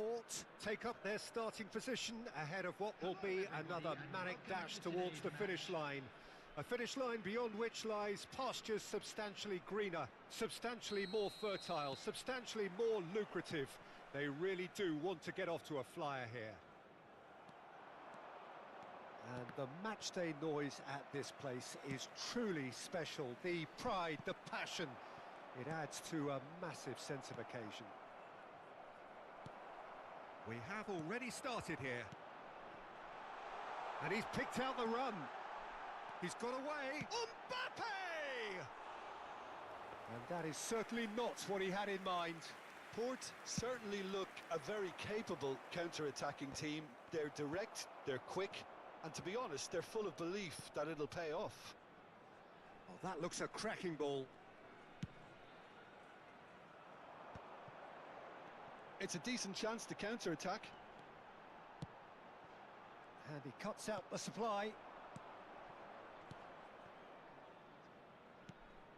Port take up their starting position ahead of what will be another manic dash towards the finish line. A finish line beyond which lies pastures substantially greener, substantially more fertile, substantially more lucrative. They really do want to get off to a flyer here. And the matchday noise at this place is truly special. The pride, the passion, it adds to a massive sense of occasion. We have already started here. And he's picked out the run. He's got away. Mbappe! And that is certainly not what he had in mind. Port certainly look a very capable counter-attacking team. They're direct, they're quick, and to be honest, they're full of belief that it'll pay off. Oh, that looks a cracking ball. It's a decent chance to counter-attack. And he cuts out the supply.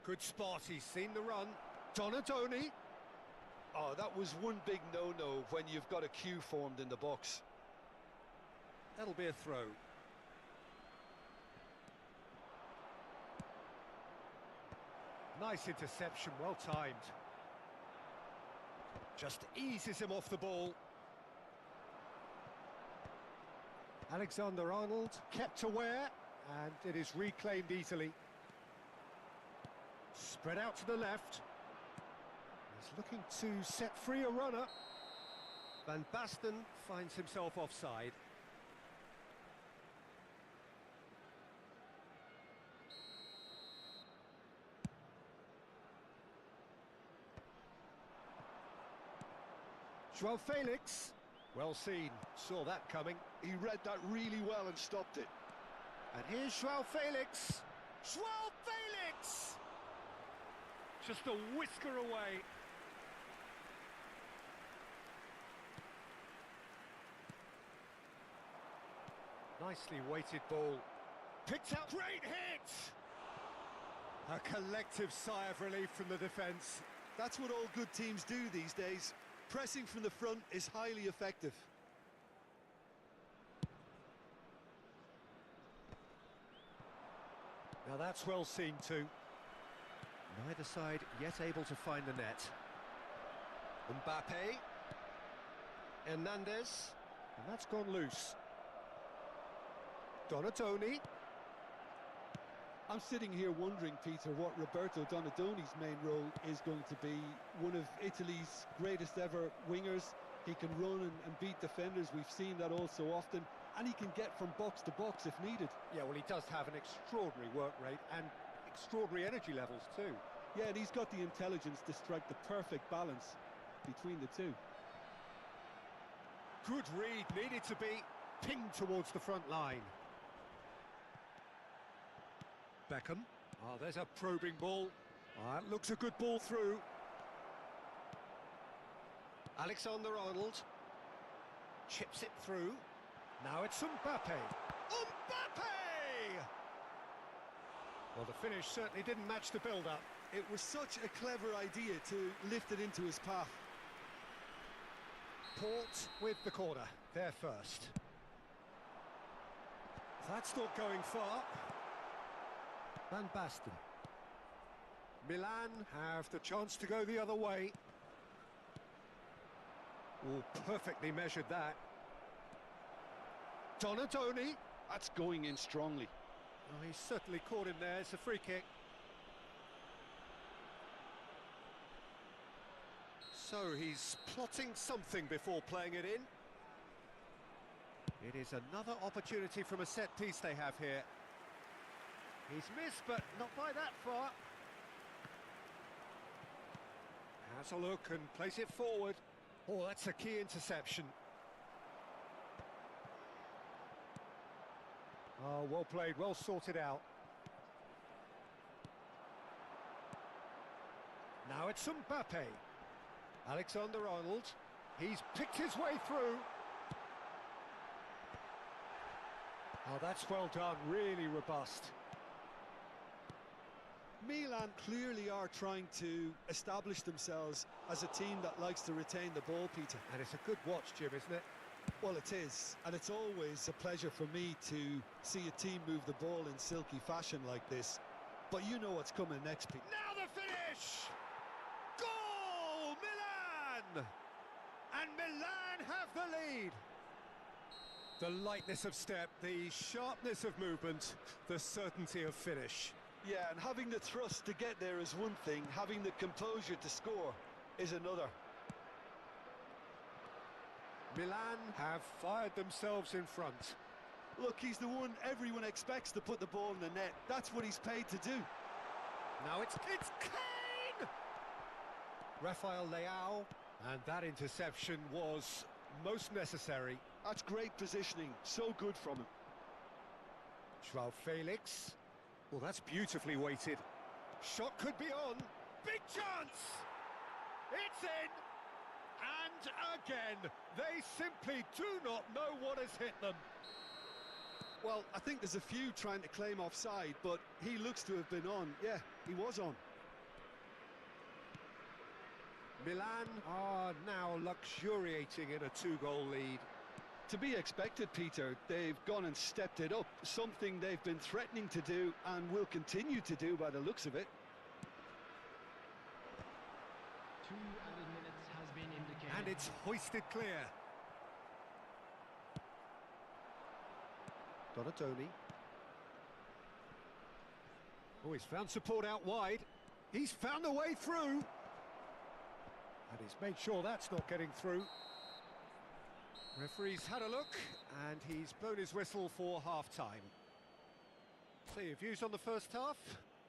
Good spot, he's seen the run. Donadoni. Oh, that was one big no-no when you've got a queue formed in the box. That'll be a throw. Nice interception, well timed. Just eases him off the ball. Alexander-Arnold kept aware, and it is reclaimed easily. Spread out to the left. He's looking to set free a runner. Van Basten finds himself offside. Joao Felix, well seen, saw that coming. He read that really well and stopped it. And here's Joao Felix. Joao Felix! Just a whisker away. Nicely weighted ball. Picked out, great hit! A collective sigh of relief from the defence. That's what all good teams do these days. Pressing from the front is highly effective. Now that's well seen too. Neither side yet able to find the net. Mbappe. Hernandez. And that's gone loose. Donadoni. I'm sitting here wondering, Peter, what Roberto Donadoni's main role is going to be. One of Italy's greatest ever wingers. He can run and beat defenders. We've seen that all so often. And he can get from box to box if needed. Yeah, well, he does have an extraordinary work rate and extraordinary energy levels too. Yeah, and he's got the intelligence to strike the perfect balance between the two. Good read, needed to be pinged towards the front line. Beckham. Oh, there's a probing ball. Oh, that looks a good ball through. Alexander-Arnold chips it through. Now it's Mbappe. Mbappe! Well, the finish certainly didn't match the build-up. It was such a clever idea to lift it into his path. Port with the corner, there first. That's not going far. Van Basten. Milan have the chance to go the other way. Oh, perfectly measured that. Donadoni. That's going in strongly. Oh, he's certainly caught him there. It's a free kick. So he's plotting something before playing it in. It is another opportunity from a set piece they have here. He's missed, but not by that far. Has a look and plays it forward. Oh, that's a key interception. Oh, well played, well sorted out. Now it's Mbappe. Alexander-Arnold. He's picked his way through. Oh, that's well done, really robust. Milan clearly are trying to establish themselves as a team that likes to retain the ball, Peter. And it's a good watch, Jim, isn't it? Well, it is, and it's always a pleasure for me to see a team move the ball in silky fashion like this. But you know what's coming next, Peter. Now the finish! Goal! Milan! And Milan have the lead. The lightness of step, the sharpness of movement, the certainty of finish. Yeah, and having the thrust to get there is one thing, having the composure to score is another. Milan have fired themselves in front. Look, he's the one everyone expects to put the ball in the net. That's what he's paid to do. Now it's Kane! Rafael Leao, and that interception was most necessary. That's great positioning, so good from him. Joao Felix. Well, that's beautifully weighted. Shot could be on. Big chance! It's in! And again, they simply do not know what has hit them. Well, I think there's a few trying to claim offside, but he looks to have been on. Yeah, he was on. Milan are now luxuriating in a two-goal lead. To be expected, Peter. They've gone and stepped it up, something they've been threatening to do and will continue to do by the looks of it. 2 added minutes has been indicated. And it's hoisted clear. Donatoni. Oh, he's found support out wide. He's found a way through. And he's made sure that's not getting through. Referee's had a look, and he's blown his whistle for half-time. So your views on the first half?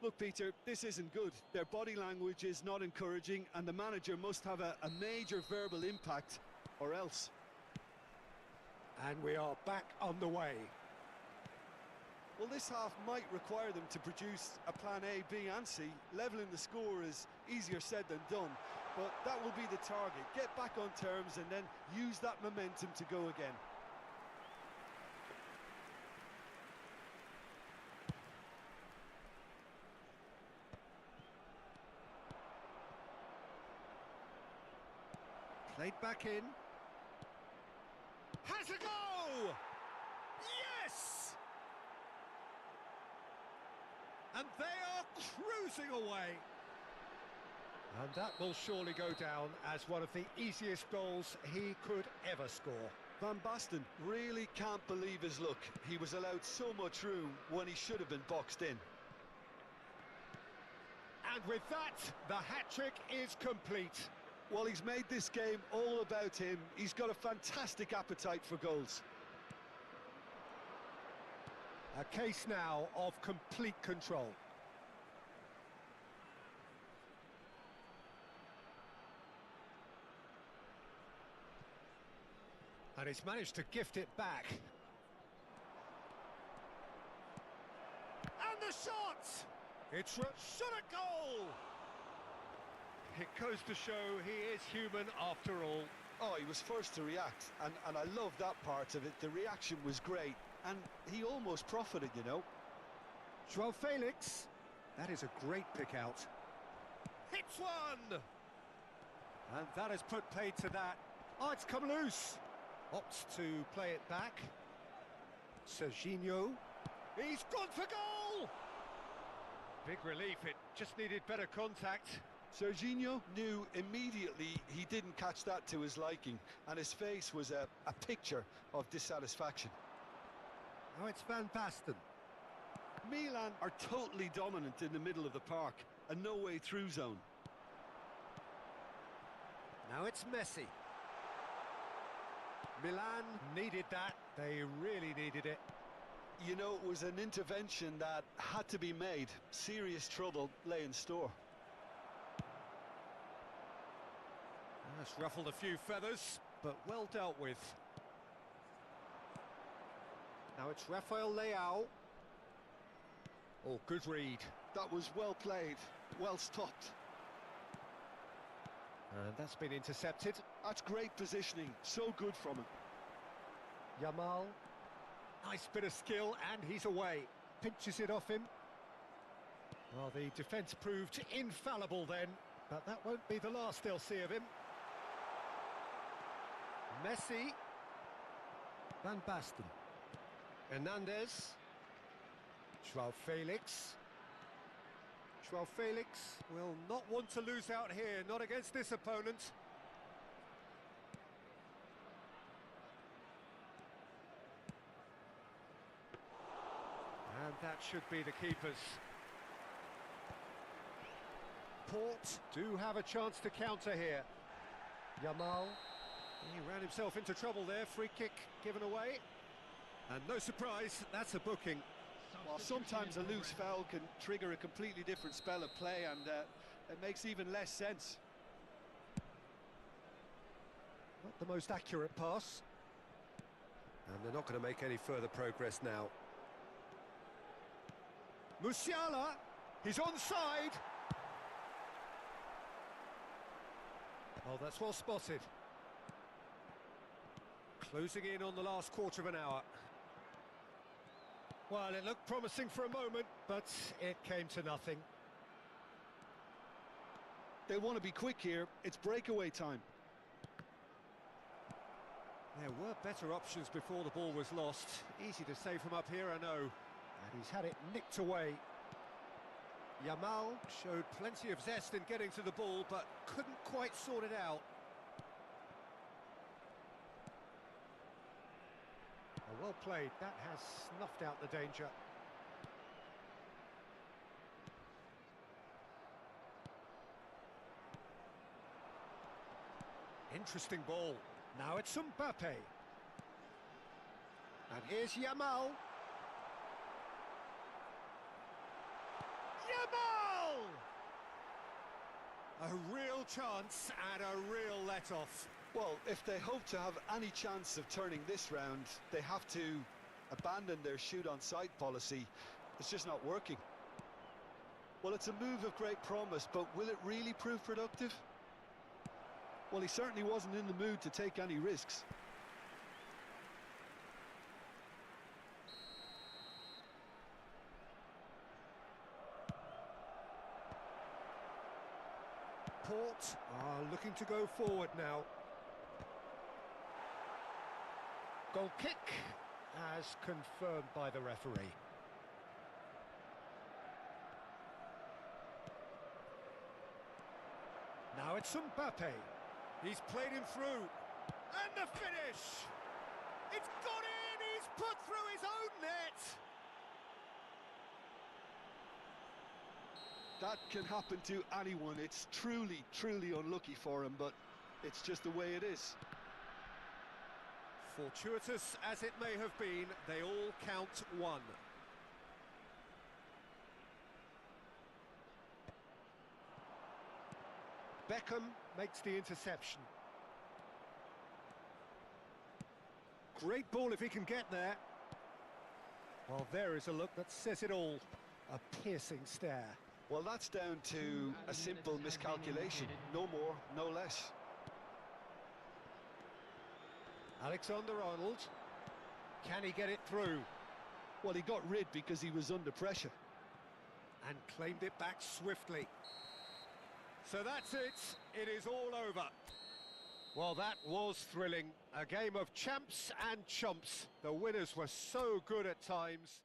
Look, Peter, this isn't good. Their body language is not encouraging, and the manager must have a major verbal impact, or else. And we are back on the way. Well, this half might require them to produce a plan A, B and C. Levelling the score is easier said than done, but that will be the target. Get back on terms and then use that momentum to go again. Played back in. Has a go! Yes! And they are cruising away. And that will surely go down as one of the easiest goals he could ever score. Van Basten really can't believe his luck. He was allowed so much room when he should have been boxed in. And with that, the hat-trick is complete. Well, he's made this game all about him. He's got a fantastic appetite for goals. A case now of complete control. And he's managed to gift it back. And the shot! It's shot a goal! It goes to show he is human after all. Oh, he was first to react, and I love that part of it. The reaction was great, and he almost profited, you know. Joao Felix. That is a great pick out. Hits one! And that has put paid to that. Oh, it's come loose. Opts to play it back. Serginho. He's gone for goal! Big relief, it just needed better contact. Serginho knew immediately he didn't catch that to his liking, and his face was a picture of dissatisfaction. Now it's Van Basten. Milan are totally dominant in the middle of the park, a no-way through zone. Now it's Messi. Milan needed that, they really needed it. You know, it was an intervention that had to be made. Serious trouble lay in store. That's ruffled a few feathers, but well dealt with. Now it's Rafael Leao. Oh, good read. That was well played, well stopped. And that's been intercepted. That's great positioning, so good from him. Yamal. Nice bit of skill, and he's away. Pinches it off him. Well, the defence proved infallible then, but that won't be the last they'll see of him. Messi. Van Basten. Hernandez. Joao Felix. Joao Felix will not want to lose out here, not against this opponent. And that should be the keepers. Port do have a chance to counter here. Yamal. He ran himself into trouble there, free kick given away. And no surprise, that's a booking. Well, sometimes a loose foul can trigger a completely different spell of play, and it makes even less sense. Not the most accurate pass. And they're not going to make any further progress now. Musiala, he's onside. Oh, that's well spotted. Closing in on the last quarter of an hour. Well, it looked promising for a moment, but it came to nothing. They want to be quick here. It's breakaway time. There were better options before the ball was lost. Easy to say from up here, I know. And he's had it nicked away. Yamal showed plenty of zest in getting to the ball, but couldn't quite sort it out. Well played, that has snuffed out the danger. Interesting ball. Now it's Mbappe. And here's Yamal. Yamal! A real chance and a real let-off. Well, if they hope to have any chance of turning this round, they have to abandon their shoot-on-sight policy. It's just not working. Well, it's a move of great promise, but will it really prove productive? Well, he certainly wasn't in the mood to take any risks. Port are looking to go forward now. Goal kick, as confirmed by the referee. Now it's Mbappe. He's played him through. And the finish! It's gone in! He's put through his own net! That can happen to anyone. It's truly, truly unlucky for him, but it's just the way it is. Fortuitous as it may have been, they all count one. Beckham makes the interception. Great ball if he can get there. Well, there is a look that says it all. A piercing stare. Well, that's down to a simple miscalculation. No more, no less. Alexander-Arnold. Can he get it through? Well, he got rid because he was under pressure. And claimed it back swiftly. So that's it. It is all over. Well, that was thrilling. A game of champs and chumps. The winners were so good at times.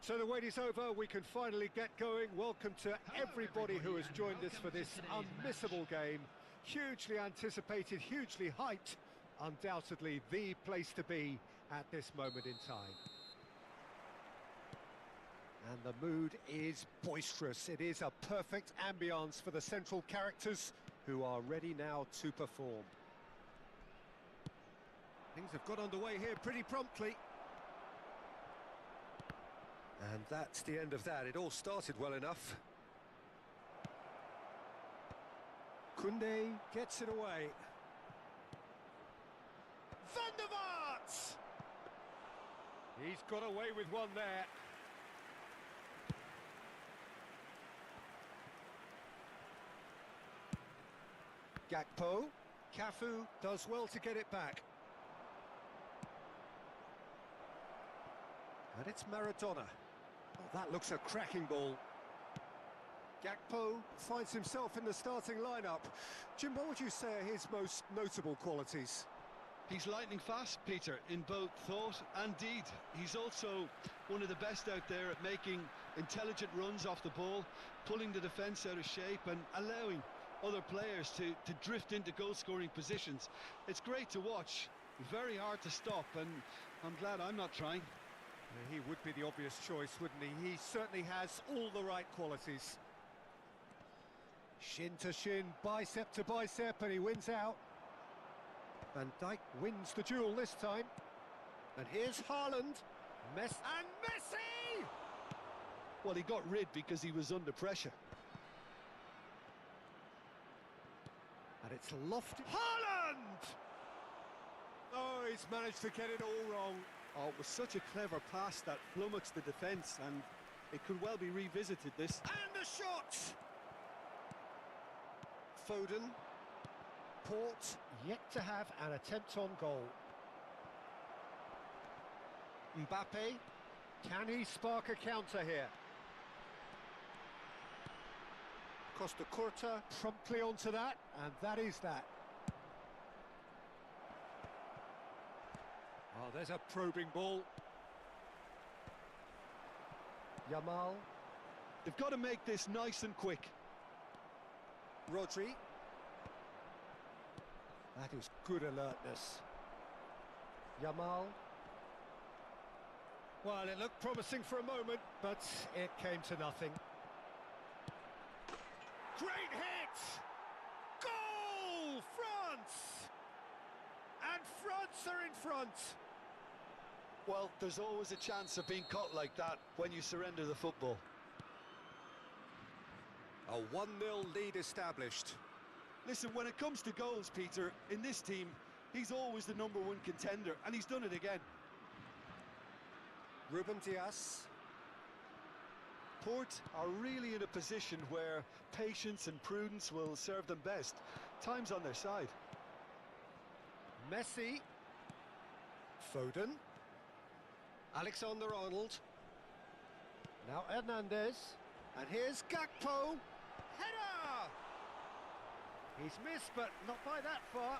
So the wait is over, we can finally get going. Welcome to everybody who has joined us for this unmissable game. Hugely anticipated, hugely hyped, undoubtedly the place to be at this moment in time. And the mood is boisterous. It is a perfect ambience for the central characters who are ready now to perform. Things have got underway here pretty promptly. And that's the end of that. It all started well enough. Koundé gets it away. Van der Vaart! He's got away with one there. Gakpo. Cafu does well to get it back. And it's Maradona. Oh, that looks a cracking ball. Gakpo finds himself in the starting lineup. Jim, what would you say are his most notable qualities? He's lightning fast, Peter, in both thought and deed. He's also one of the best out there at making intelligent runs off the ball, pulling the defence out of shape and allowing other players to drift into goal-scoring positions. It's great to watch, very hard to stop, and I'm glad I'm not trying. He would be the obvious choice, wouldn't he? He certainly has all the right qualities. Shin to shin, bicep to bicep, and he wins out. Van Dijk wins the duel this time. And here's Haaland. Messi! Well, he got rid because he was under pressure. And it's lofty. Haaland! Oh, he's managed to get it all wrong. Oh, it was such a clever pass that flummoxed the defence, and it could well be revisited, this. And a shot! Foden. Port yet to have an attempt on goal. Mbappe. Can he spark a counter here? Costa Curta promptly onto that, and that is that. Oh, there's a probing ball. Yamal. They've got to make this nice and quick. Rodri. That is good alertness. Yamal. Well, it looked promising for a moment, but it came to nothing. Great hit! Goal! France! And France are in front! Well, there's always a chance of being caught like that when you surrender the football. A 1-0 lead established. Listen, when it comes to goals, Peter, in this team, he's always the #1 contender, and he's done it again. Ruben Dias. Port are really in a position where patience and prudence will serve them best. Time's on their side. Messi. Foden. Alexander-Arnold. Now Hernandez. And here's Gakpo. Header! He's missed, but not by that far.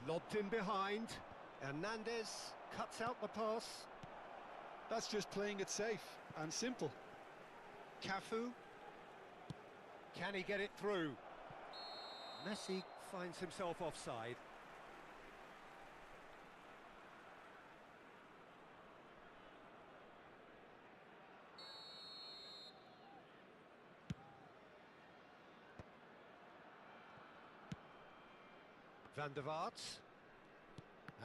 Lobbed in behind. Hernandez cuts out the pass. That's just playing it safe and simple. Cafu. Can he get it through? Messi finds himself offside. Van der Vaart.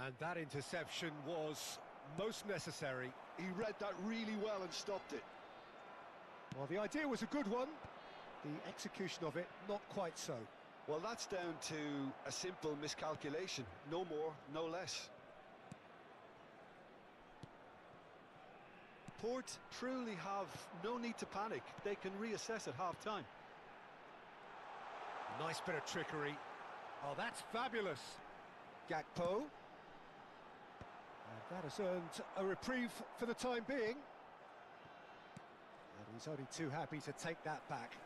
And that interception was most necessary. He read that really well and stopped it. Well, the idea was a good one. The execution of it, not quite so. Well, that's down to a simple miscalculation. No more, no less. Port truly have no need to panic. They can reassess at half-time. Nice bit of trickery. Oh, that's fabulous. Gakpo. And that has earned a reprieve for the time being. And he's only too happy to take that back.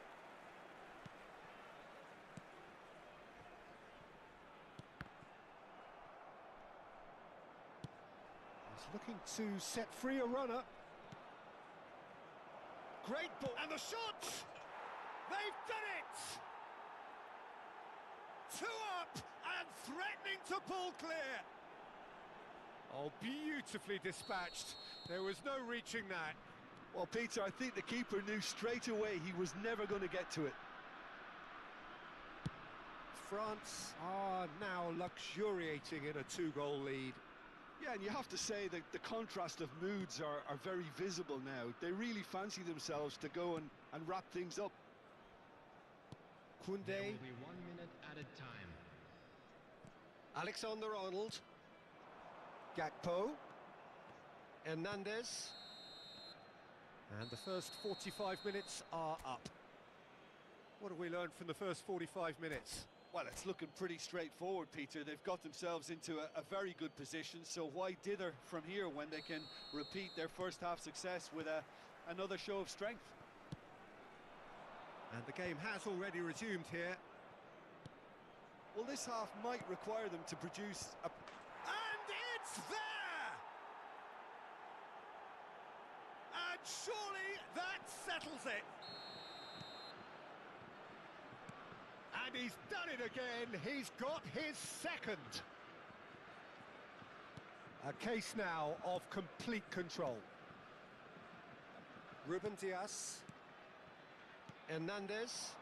looking to set free a runner. Great ball, and the shot! They've done it! 2 up and threatening to pull clear. Oh, beautifully dispatched. There was no reaching that. Well, Peter, I think the keeper knew straight away he was never going to get to it. France are now luxuriating in a 2-goal lead. Yeah, and you have to say that the contrast of moods are very visible now. They really fancy themselves to go and wrap things up. Koundé. There will be 1 minute added time. Alexander-Arnold. Gakpo. Hernandez. And the first 45 minutes are up. What have we learned from the first 45 minutes? Well, it's looking pretty straightforward, Peter. They've got themselves into a very good position, so why dither from here when they can repeat their first half success with another show of strength? And the game has already resumed here. Well, this half might require them to produce a... And it's there! And surely that settles it. And he's done it again. He's got his second. A case now of complete control. Ruben Dias. Hernandez.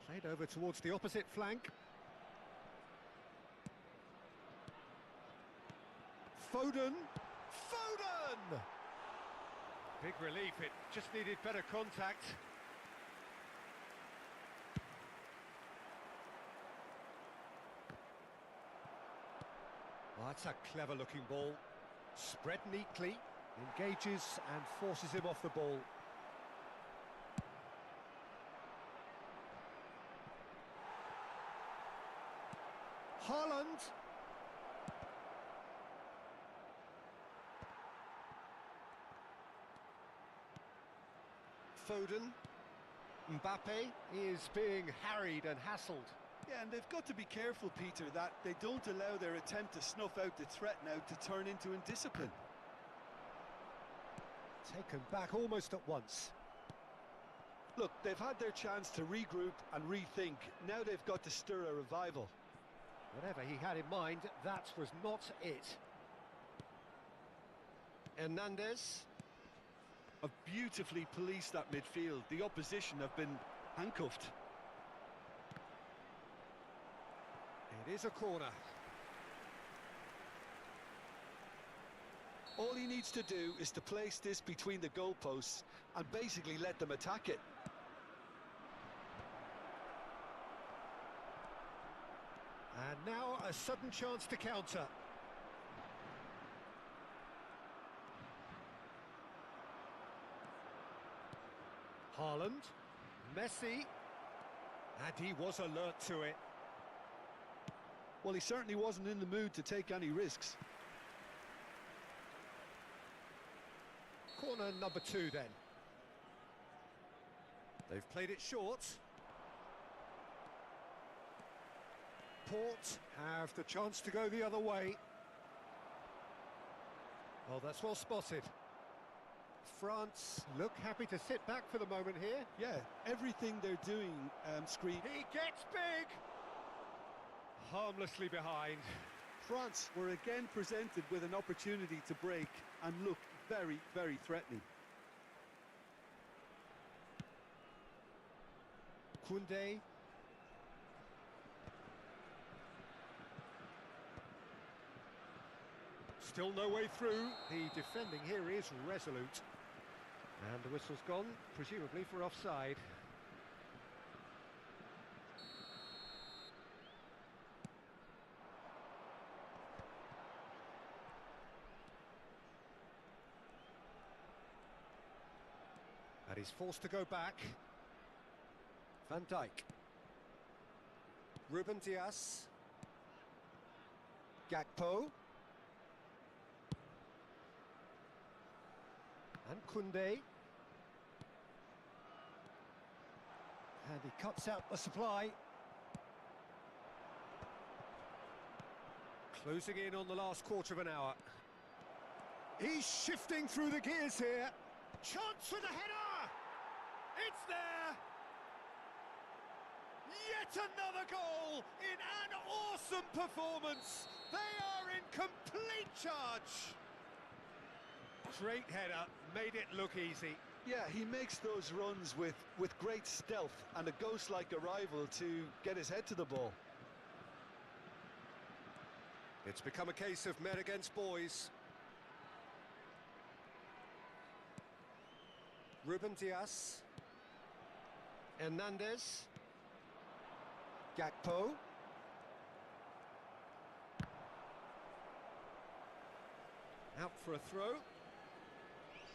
Played over towards the opposite flank. Foden. Foden! Big relief, it just needed better contact. Oh, that's a clever looking ball. Spread neatly, engages and forces him off the ball. Haaland. Foden. Mbappe is being harried and hassled. Yeah, and they've got to be careful, Peter, that they don't allow their attempt to snuff out the threat now to turn into indiscipline. Taken back almost at once. Look, they've had their chance to regroup and rethink. Now they've got to stir a revival. Whatever he had in mind, that was not it. Hernandez. Have beautifully policed that midfield. The opposition have been handcuffed. It is a corner. All he needs to do is to place this between the goalposts and basically let them attack it. And now a sudden chance to counter. Haaland, Messi, and he was alert to it. Well, he certainly wasn't in the mood to take any risks. Corner number 2 then. They've played it short. Port have the chance to go the other way. Oh, that's well spotted. France look happy to sit back for the moment here. Yeah, everything they're doing, Screen. He gets big! Harmlessly behind. France were again presented with an opportunity to break and look very, very threatening. Koundé. Still no way through. The defending here is resolute. And the whistle's gone, presumably for offside. And he's forced to go back. Van Dijk. Ruben Dias. Gakpo. And Koundé. And he cuts out the supply. Closing in on the last quarter of an hour. He's shifting through the gears here. Chance with a header! It's there! Yet another goal in an awesome performance. They are in complete charge. Great header, made it look easy. Yeah, he makes those runs with great stealth and a ghost-like arrival to get his head to the ball. It's become a case of men against boys. Ruben Dias. Hernandez. Gakpo. Out for a throw.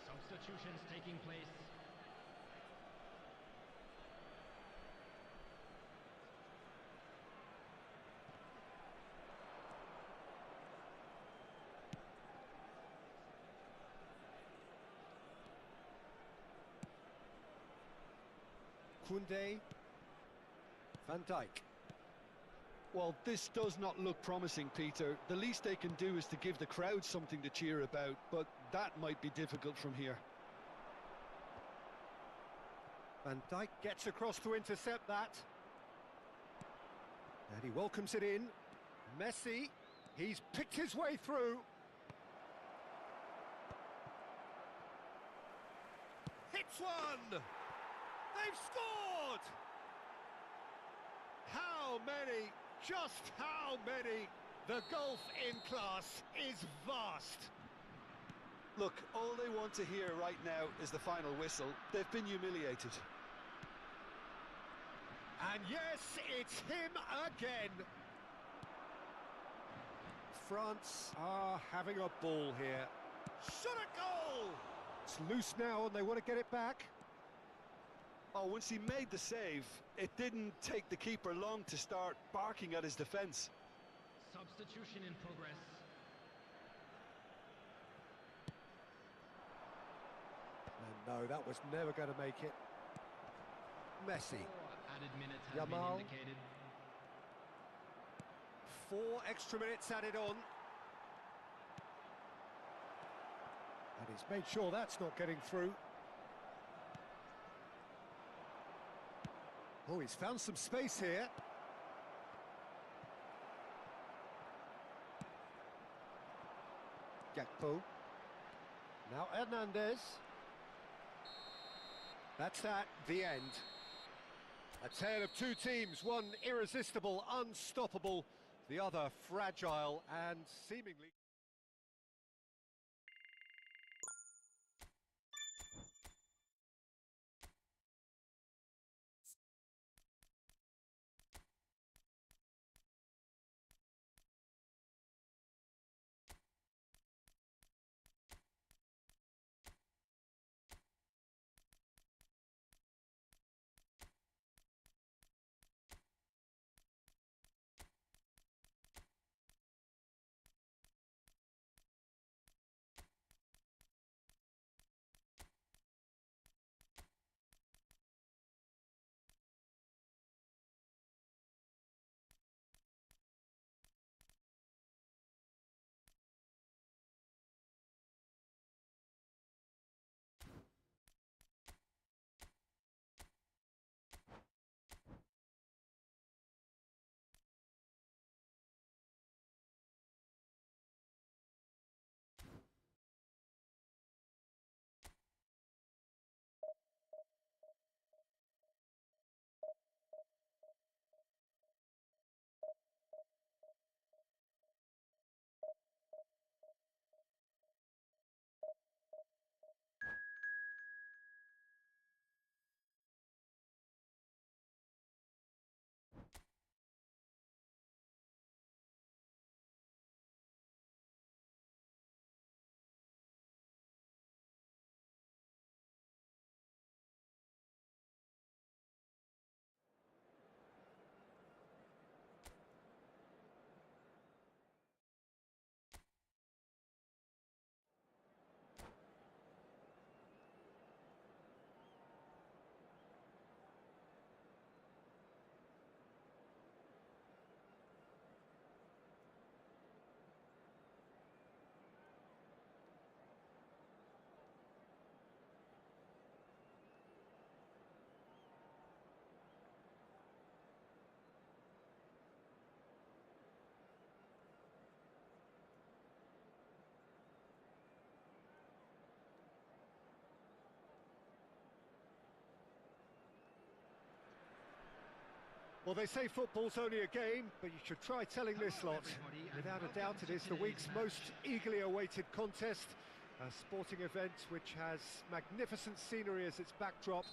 Substitutions taking place. Koundé. Van Dijk. Well, this does not look promising, Peter. The least they can do is to give the crowd something to cheer about, but that might be difficult from here. Van Dijk gets across to intercept that. And he welcomes it in. Messi, he's picked his way through. Hits one! They've scored! How many? Just how many? The gulf in class is vast. Look, all they want to hear right now is the final whistle. They've been humiliated. And yes, it's him again. France are having a ball here. Shot a goal! It's loose now and they want to get it back. Oh, once he made the save, it didn't take the keeper long to start barking at his defence. Substitution in progress. And no, that was never going to make it. Messi. 4 added minutes have been Yamal. indicated. 4 extra minutes added on. And he's made sure that's not getting through. Oh, he's found some space here. Gakpo. Now Hernandez. That's that, the end. A tale of two teams, one irresistible, unstoppable, the other fragile and seemingly... Well, they say football's only a game, but you should try telling this lot. Without a doubt, it is the week's most eagerly awaited contest. A sporting event which has magnificent scenery as its backdrop.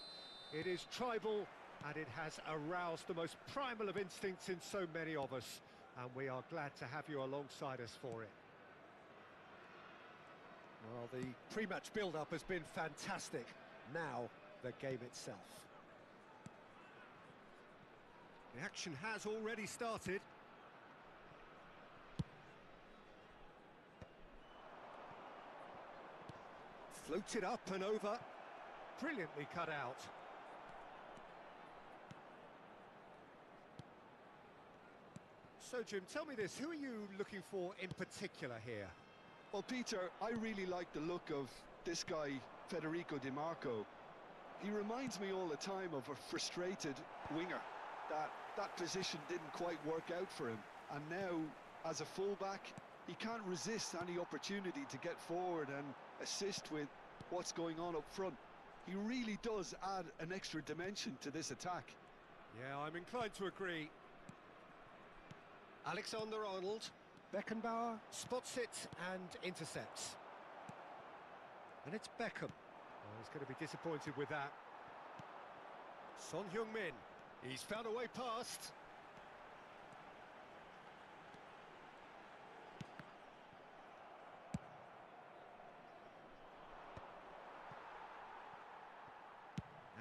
It is tribal, and it has aroused the most primal of instincts in so many of us. And we are glad to have you alongside us for it. Well, the pre-match build-up has been fantastic. Now, the game itself. The action has already started. Floated up and over. Brilliantly cut out. So, Jim, tell me this, who are you looking for in particular here? Well, Peter, I really like the look of this guy, Federico Di Marco. He reminds me all the time of a frustrated winger. That position didn't quite work out for him. And now, as a fullback, he can't resist any opportunity to get forward and assist with what's going on up front. He really does add an extra dimension to this attack. Yeah, I'm inclined to agree. Alexander-Arnold, Beckenbauer spots it and intercepts. And it's Beckham. Oh, he's going to be disappointed with that. Son Heung-min, he's found a way past.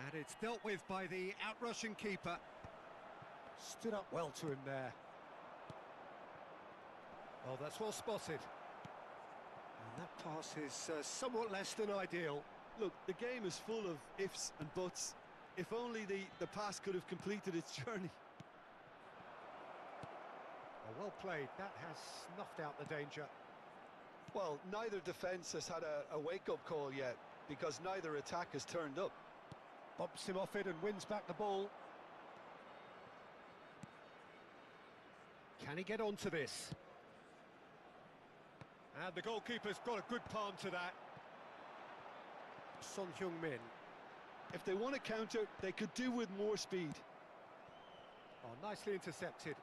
And it's dealt with by the out-rushing keeper. Stood up well to him there. Oh, that's well spotted. And that pass is somewhat less than ideal. Look, the game is full of ifs and buts. If only the pass could have completed its journey. Oh, well played. That has snuffed out the danger. Well, neither defence has had a wake-up call yet, because neither attack has turned up. Bumps him off it and wins back the ball. Can he get onto this? And the goalkeeper's got a good palm to that. Son Heung-min. If they want to counter, they could do with more speed. Oh, nicely intercepted.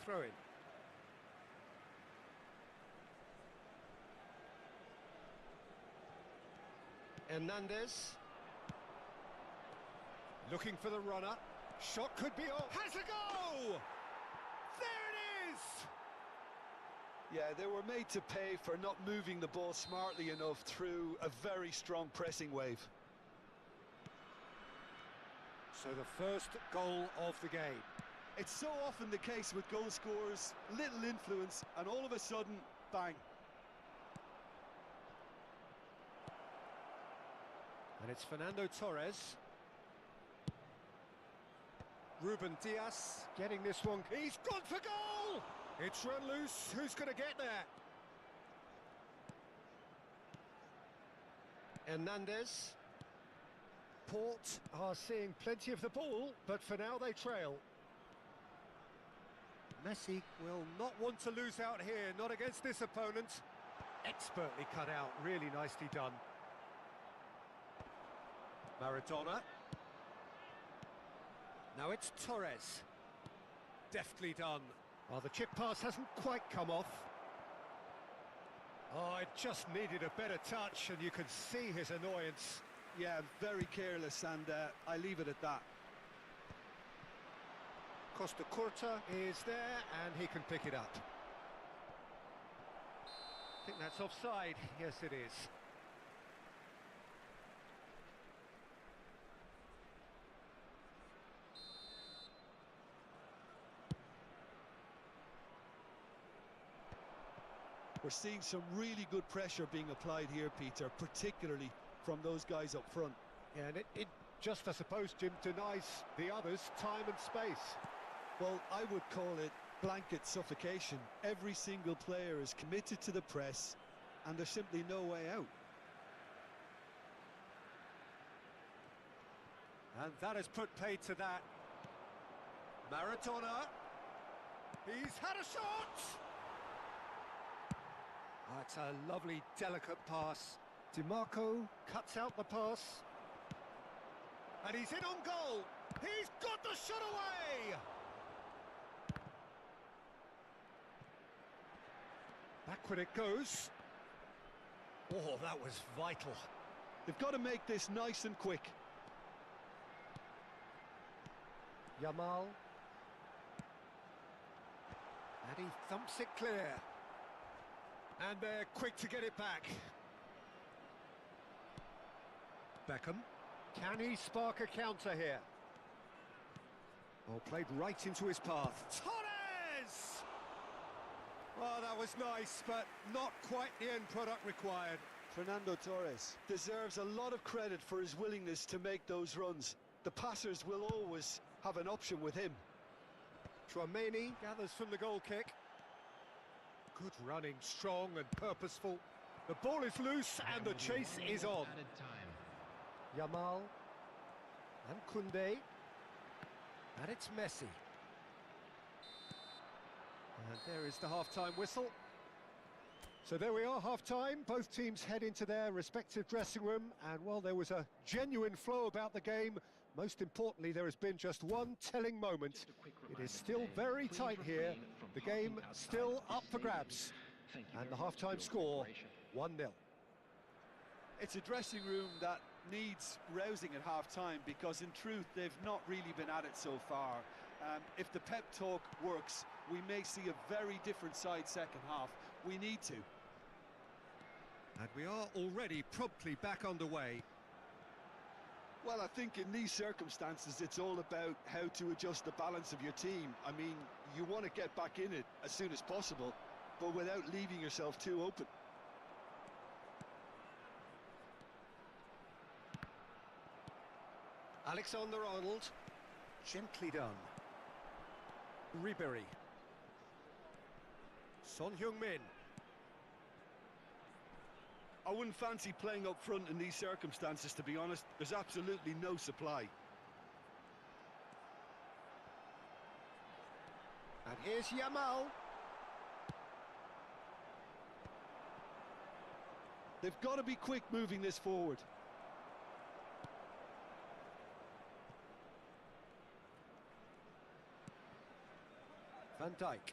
Throw in. Hernandez. Looking for the runner. Shot could be on. Has a go! There it is! Yeah, they were made to pay for not moving the ball smartly enough through a very strong pressing wave. So the first goal of the game. It's so often the case with goal scorers, little influence, and all of a sudden, bang. And it's Fernando Torres. Ruben Diaz getting this one. He's gone for goal! It's run loose. Who's going to get there? Hernandez. Port are seeing plenty of the ball, but for now they trail. Messi will not want to lose out here, not against this opponent. Expertly cut out, really nicely done. Maradona. Now it's Torres. Deftly done. Oh, the chip pass hasn't quite come off. Oh, it just needed a better touch, and you can see his annoyance. Yeah, very careless, and I leave it at that. Costa Curta is there, and he can pick it up. I think that's offside. Yes, it is. We're seeing some really good pressure being applied here, Peter, particularly from those guys up front. Yeah, and it just, I suppose, Jim, denies the others time and space. Well, I would call it blanket suffocation. Every single player is committed to the press, and there's simply no way out. And that has put paid to that. Maradona. He's had a shot! Oh, it's a lovely, delicate pass. Di Marco cuts out the pass. And he's in on goal. He's got the shot away. Backward it goes. Oh, that was vital. They've got to make this nice and quick. Yamal. And he thumps it clear. And they're quick to get it back. Beckham. Can he spark a counter here? Oh, played right into his path. Torres! Oh, that was nice, but not quite the end product required. Fernando Torres deserves a lot of credit for his willingness to make those runs. The passers will always have an option with him. Chouameni gathers from the goal kick. Good running, strong and purposeful. The ball is loose and the chase is on. Added time. Yamal and Koundé, and it's Messi. And there is the half-time whistle. So there we are, half-time. Both teams head into their respective dressing room, and while there was a genuine flow about the game, most importantly, there has been just one telling moment. It is still very tight here. The game still up for grabs. And the half-time score, 1-0. It's a dressing room that needs rousing at half-time because, in truth, they've not really been at it so far. If the pep talk works, we may see a very different side second half. We need to. And we are already promptly back underway. Well, I think in these circumstances, it's all about how to adjust the balance of your team. I mean, you want to get back in it as soon as possible, but without leaving yourself too open. Alexander-Arnold, gently done. Ribéry. Son Heung-min. I wouldn't fancy playing up front in these circumstances, to be honest. There's absolutely no supply. And here's Yamal. They've got to be quick moving this forward. Van Dijk.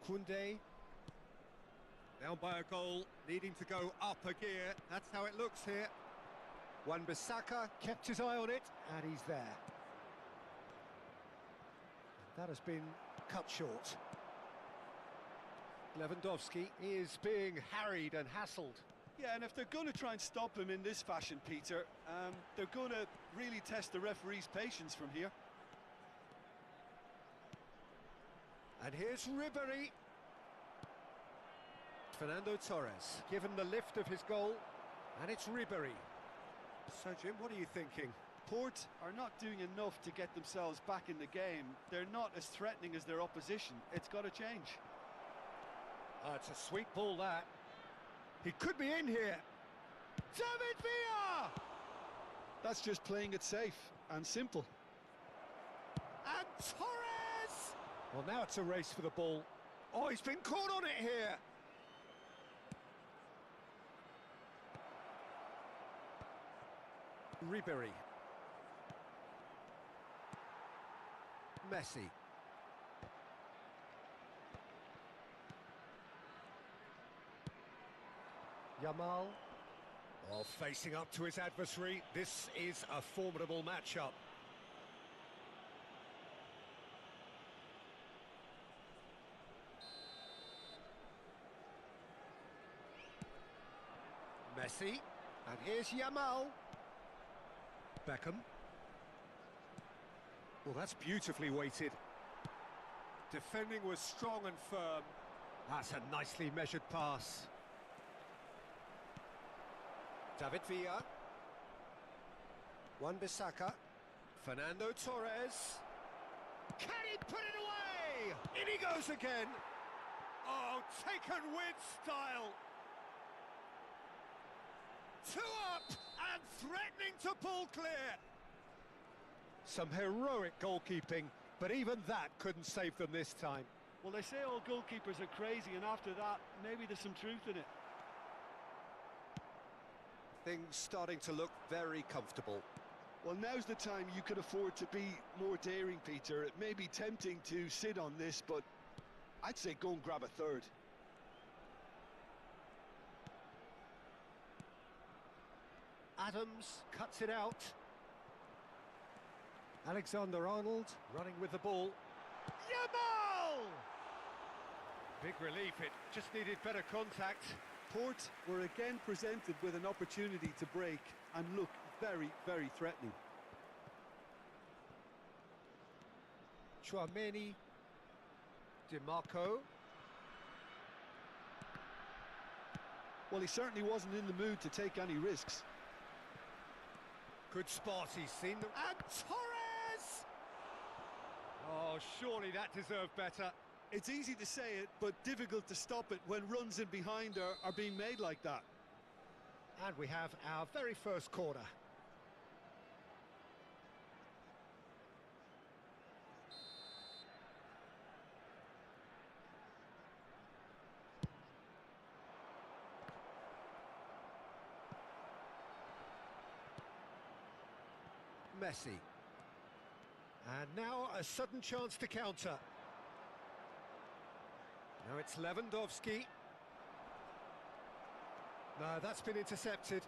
Koundé. Down by a goal, needing to go up a gear. That's how it looks here. Wan-Bissaka kept his eye on it, and he's there. That has been cut short. Lewandowski is being harried and hassled. Yeah, and if they're going to try and stop him in this fashion, Peter, they're going to really test the referee's patience from here. And here's Ribéry. Fernando Torres, given the lift of his goal, and it's Ribéry. So, Jim, what are you thinking? Port are not doing enough to get themselves back in the game. They're not as threatening as their opposition. It's got to change. It's a sweet ball, that. He could be in here. David Villa! That's just playing it safe and simple. And Torres! Well, now it's a race for the ball. Oh, he's been caught on it here. Ribéry. Messi. Yamal. Oh, facing up to his adversary. This is a formidable matchup. Messi. And here's Yamal. Beckham. Well, that's beautifully weighted. Defending was strong and firm. That's a nicely measured pass. David Villa. Wan-Bissaka. Fernando Torres. Can he put it away? In he goes again. Oh, taken with style. Two up and threatening to pull clear. Some heroic goalkeeping, but even that couldn't save them this time. Well, they say all goalkeepers are crazy, and after that, maybe there's some truth in it. Things starting to look very comfortable. Well, now's the time you could afford to be more daring, Peter. It may be tempting to sit on this, but I'd say go and grab a third. Adams cuts it out. Alexander-Arnold running with the ball. Yamal! Big relief, it just needed better contact. Port were again presented with an opportunity to break and look very, very threatening. Chouameni, DiMarco. Well, he certainly wasn't in the mood to take any risks. Good spot, he's seen them. And Torres! Oh, surely that deserved better. It's easy to say it, but difficult to stop it when runs in behind are being made like that. And we have our very first corner. Messi. And now a sudden chance to counter. Now it's Lewandowski. No, that's been intercepted.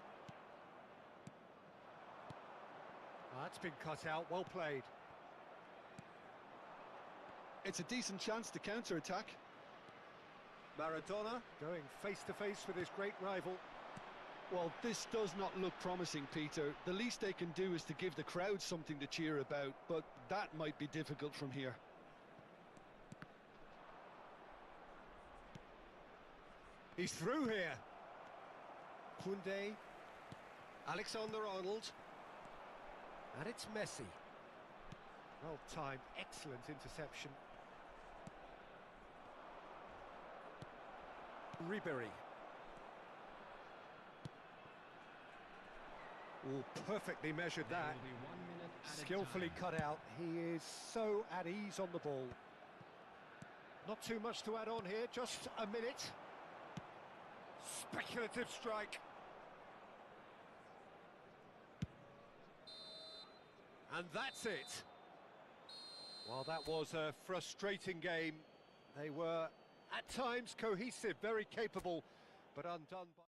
That's been cut out, well played. It's a decent chance to counter-attack. Maradona going face-to-face with his great rival. Well, this does not look promising, Peter. The least they can do is to give the crowd something to cheer about, but that might be difficult from here. He's through here. Koundé, Alexander-Arnold, and it's Messi. Well timed, excellent interception. Ribery. Oh, perfectly measured There that. will be 1 minute added Skillfully time. cut out. He is so at ease on the ball. Not too much to add on here, just a minute. Speculative strike. And that's it. Well, that was a frustrating game. They were, at times, cohesive, very capable, but undone by...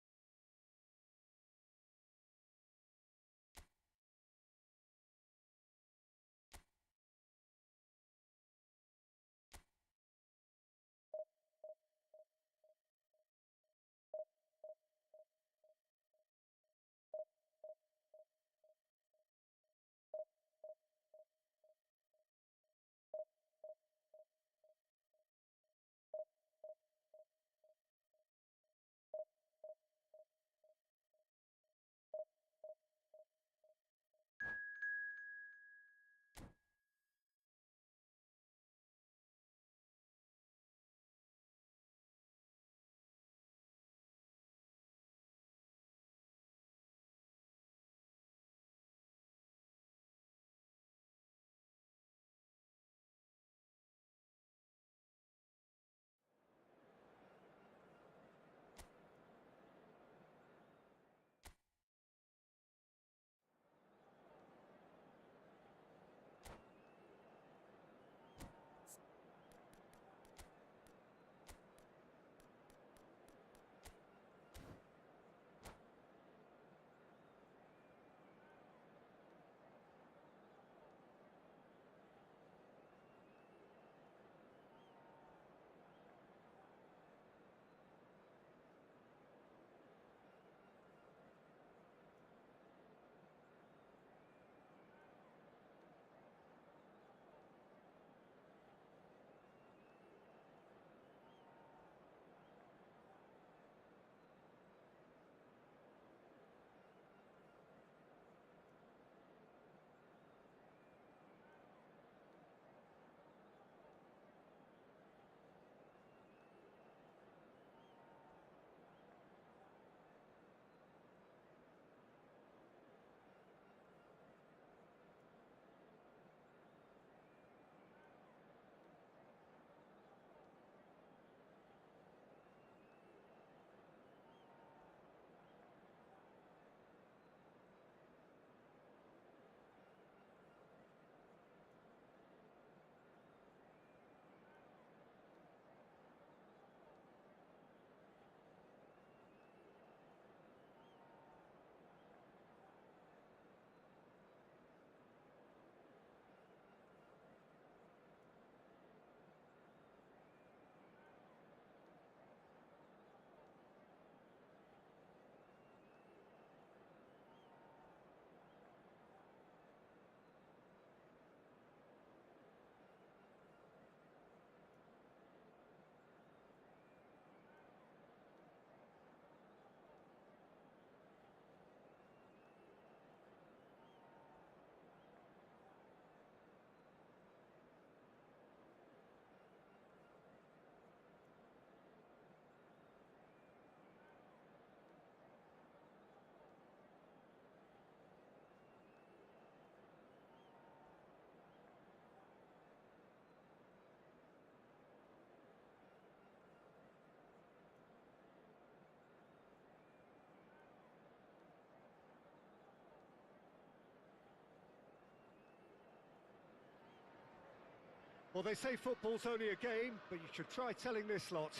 Well, they say football's only a game, but you should try telling this lot.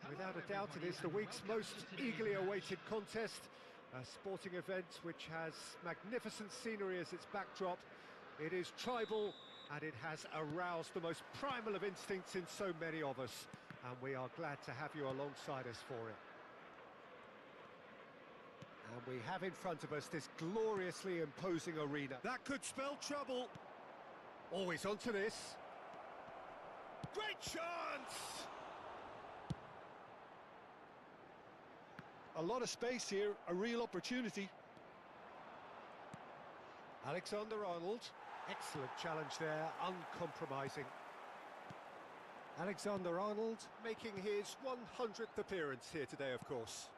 Without a doubt, it is the week's most eagerly awaited contest. A sporting event which has magnificent scenery as its backdrop. It is tribal, and it has aroused the most primal of instincts in so many of us. And we are glad to have you alongside us for it. And we have in front of us this gloriously imposing arena. That could spell trouble. Always onto this. Great chance! A lot of space here, a real opportunity. Alexander-Arnold, excellent challenge there, uncompromising. Alexander-Arnold making his 100th appearance here today, of course.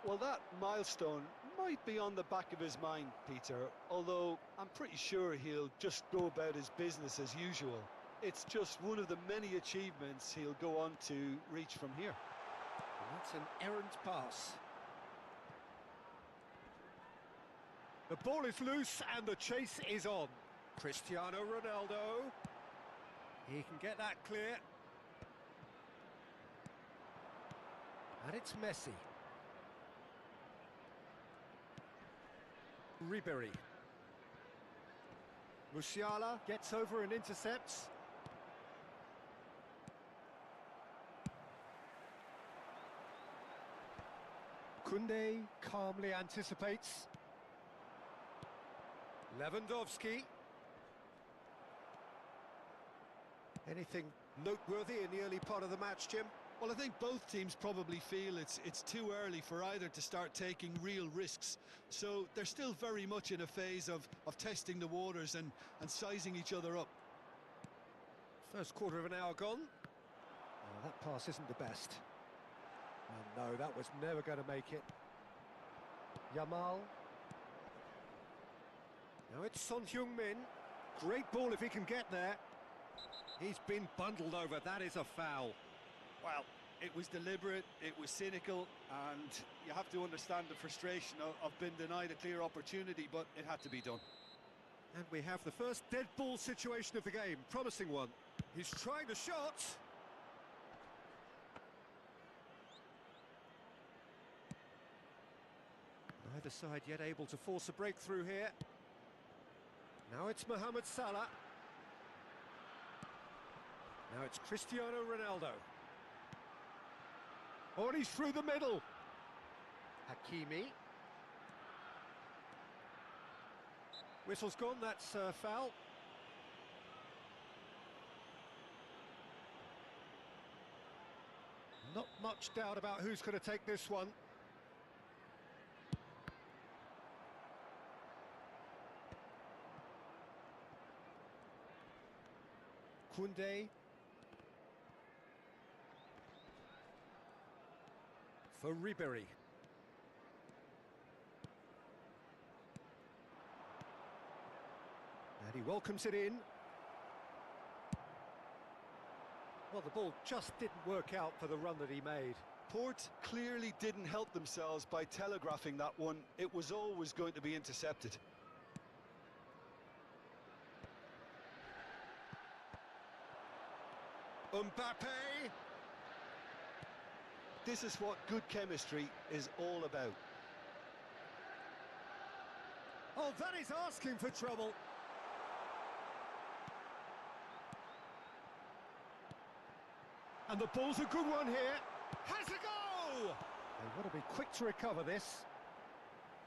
Well, that milestone might be on the back of his mind, Peter, although I'm pretty sure he'll just go about his business as usual. It's just one of the many achievements he'll go on to reach from here. And that's an errant pass. The ball is loose and the chase is on. Cristiano Ronaldo. He can get that clear. And it's Messi. Ribery. Musiala gets over and intercepts. Koundé calmly anticipates. Lewandowski. Anything noteworthy in the early part of the match, Jim? Well, I think both teams probably feel it's too early for either to start taking real risks. So they're still very much in a phase of testing the waters and sizing each other up. First quarter of an hour gone. Oh, that pass isn't the best. Oh, no, that was never going to make it. Yamal. Now it's Son Heung-min. Great ball if he can get there. He's been bundled over. That is a foul. Well, it was deliberate, it was cynical, and you have to understand the frustration of being denied a clear opportunity, but it had to be done. And we have the first dead ball situation of the game. Promising one. He's trying the shot. Neither side yet able to force a breakthrough here. Now it's Mohamed Salah. Now it's Cristiano Ronaldo. Oh, and he's through the middle. Hakimi. Whistle's gone, that's foul. Not much doubt about who's going to take this one. Koundé. For Ribery. And he welcomes it in. Well, the ball just didn't work out for the run that he made. Port clearly didn't help themselves by telegraphing that one. It was always going to be intercepted. Mbappe. This is what good chemistry is all about. Oh, that is asking for trouble. And the ball's a good one here. Has a go! They want to be quick to recover this.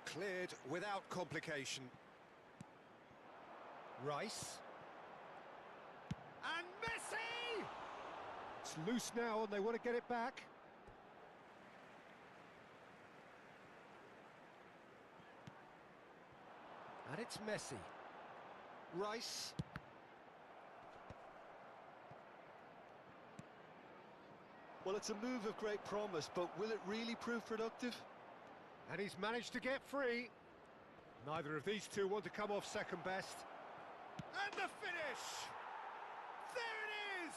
Cleared without complication. Rice. And Messi! It's loose now and they want to get it back. And it's Messi. Rice. Well, it's a move of great promise, but will it really prove productive? And he's managed to get free. Neither of these two want to come off second best. And the finish! There it is!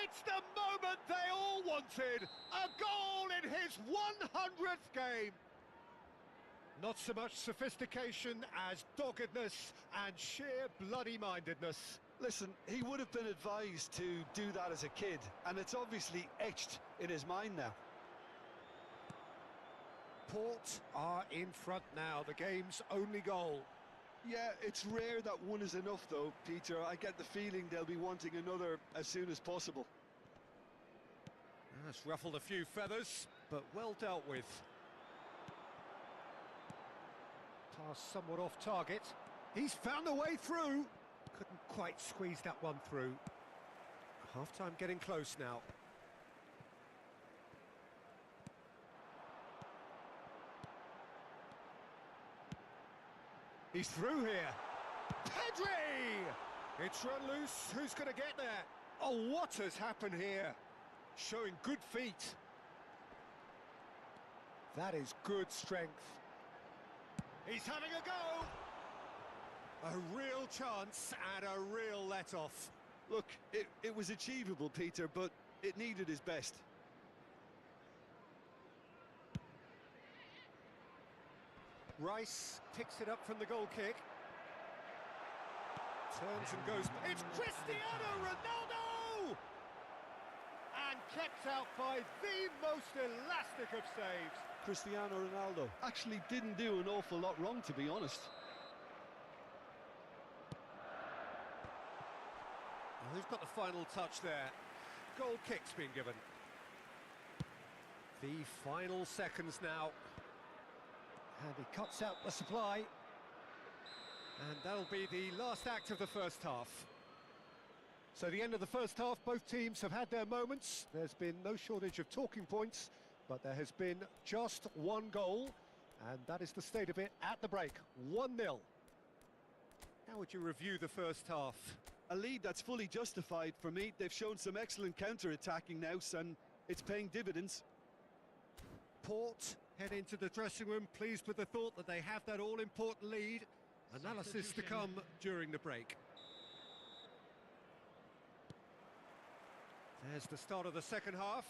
It's the moment they all wanted! A goal in his 100th game! Not so much sophistication as doggedness and sheer bloody-mindedness. Listen, he would have been advised to do that as a kid, and it's obviously etched in his mind now. Port are in front now, the game's only goal. Yeah, it's rare that one is enough though, Peter. I get the feeling they'll be wanting another as soon as possible. That's ruffled a few feathers, but well dealt with. Pass somewhat off target. He's found a way through. Couldn't quite squeeze that one through. Half-time getting close now. He's through here. Pedri! It's run loose. Who's going to get there? Oh, what has happened here? Showing good feet. That is good strength. He's having a go! A real chance and a real let-off. Look, it was achievable, Peter, but it needed his best. Rice picks it up from the goal kick. Turns and goes. It's Cristiano Ronaldo! And kept out by the most elastic of saves. Cristiano Ronaldo actually didn't do an awful lot wrong, to be honest. Well, who's got the final touch there? Goal kick's been given. The final seconds now. And he cuts out the supply. And that'll be the last act of the first half. So the end of the first half, both teams have had their moments. There's been no shortage of talking points, but there has been just one goal, and that is the state of it at the break, 1-0. How would you review the first half? A lead that's fully justified for me. They've shown some excellent counter-attacking now, and it's paying dividends. Port head into the dressing room, pleased with the thought that they have that all-important lead. Analysis to come during the break. There's the start of the second half.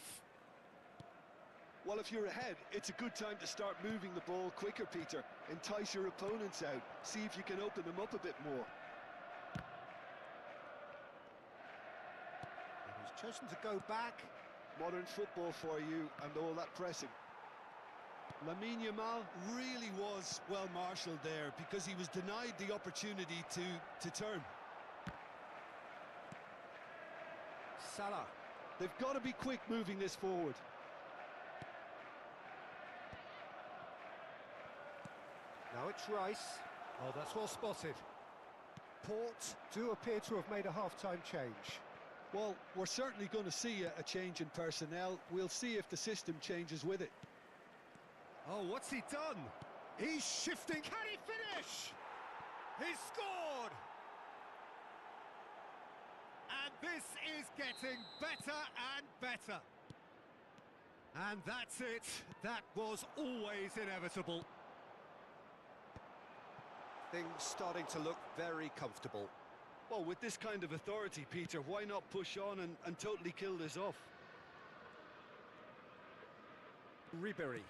Well, if you're ahead, it's a good time to start moving the ball quicker, Peter. Entice your opponents out. See if you can open them up a bit more. And he's chosen to go back. Modern football for you and all that pressing. Lamine Yamal really was well marshalled there because he was denied the opportunity to turn. Salah. They've got to be quick moving this forward. Now it's Rice. Oh, that's well spotted. Port do appear to have made a half-time change. Well, we're certainly going to see a change in personnel. We'll see if the system changes with it. Oh, what's he done? He's shifting. Can he finish? He's scored! And this is getting better and better. And that's it. That was always inevitable. Things starting to look very comfortable. Well, with this kind of authority, Peter, why not push on and totally kill this off? Ribery.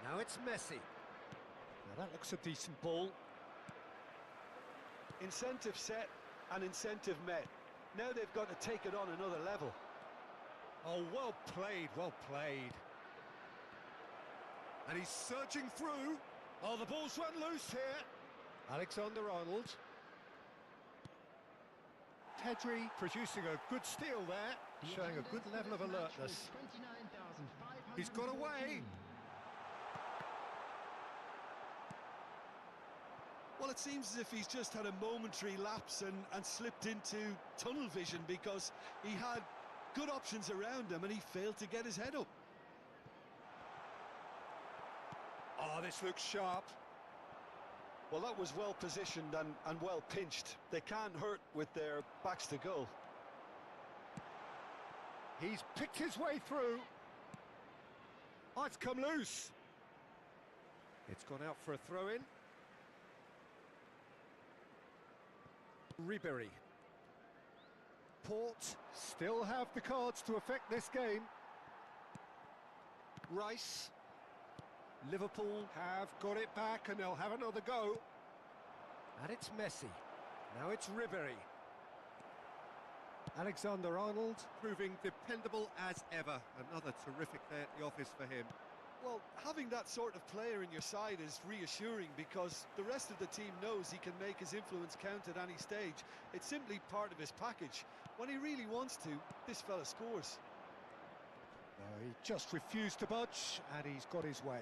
Now it's Messi. Now that looks a decent ball. Incentive set and incentive met. Now they've got to take it on another level. Oh, well played, well played. And he's surging through. Oh, the ball's run loose here. Alexander-Arnold. Pedri producing a good steal there, showing a good level of alertness. He's got away. Well, it seems as if he's just had a momentary lapse and slipped into tunnel vision because he had good options around him and he failed to get his head up. Oh, this looks sharp. Well, that was well positioned and well pinched. They can't hurt with their backs to goal. He's picked his way through. Oh, it's come loose. It's gone out for a throw-in. Ribery. Port still have the cards to affect this game. Rice. Liverpool have got it back and they'll have another go. And it's Messi. Now it's Ribery. Alexander-Arnold proving dependable as ever. Another terrific day at the office for him. Well, having that sort of player in your side is reassuring because the rest of the team knows he can make his influence count at any stage. It's simply part of his package. When he really wants to, this fella scores. No, he just refused to budge, and he's got his way.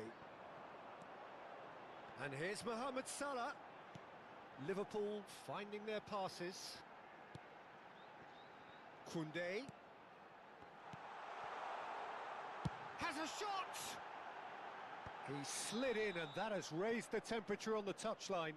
And here's Mohamed Salah. Liverpool finding their passes. Koundé has a shot! He slid in, and that has raised the temperature on the touchline.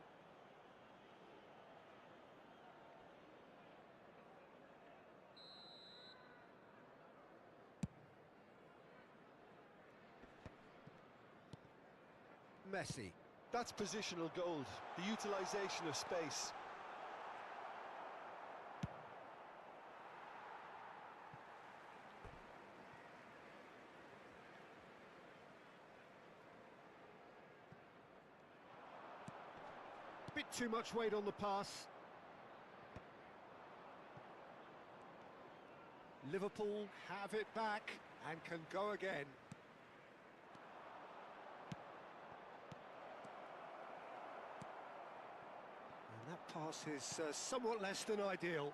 Messi. That's positional gold, the utilisation of space. Bit too much weight on the pass. Liverpool have it back and can go again. And that pass is somewhat less than ideal.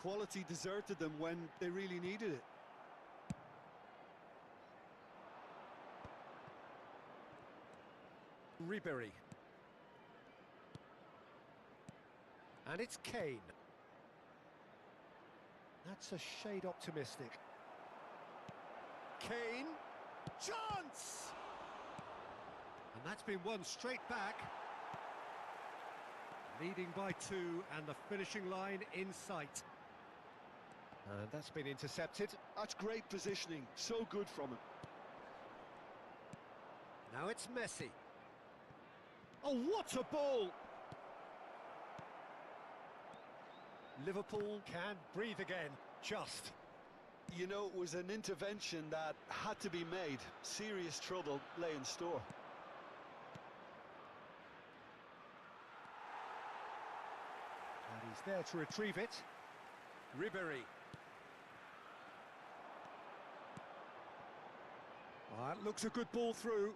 Quality deserted them when they really needed it. Ribery. And it's Kane. That's a shade optimistic. Kane. Chance! And that's been won straight back. Leading by 2 and the finishing line in sight. And that's been intercepted. That's great positioning, so good from him. Now it's Messi. Oh, what a ball! Liverpool can breathe again, just. You know, it was an intervention that had to be made. Serious trouble lay in store. And he's there to retrieve it. Ribery. That looks a good ball through.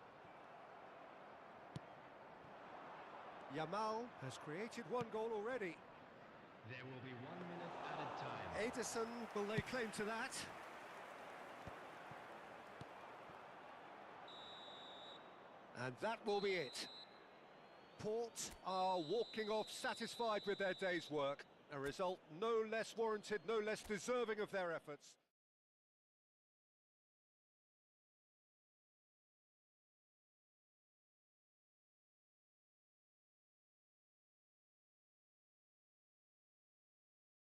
Yamal has created 1 goal already. There will be 1 minute added time. Ederson, will they claim to that? And that will be it. Port are walking off satisfied with their day's work. A result no less warranted, no less deserving of their efforts.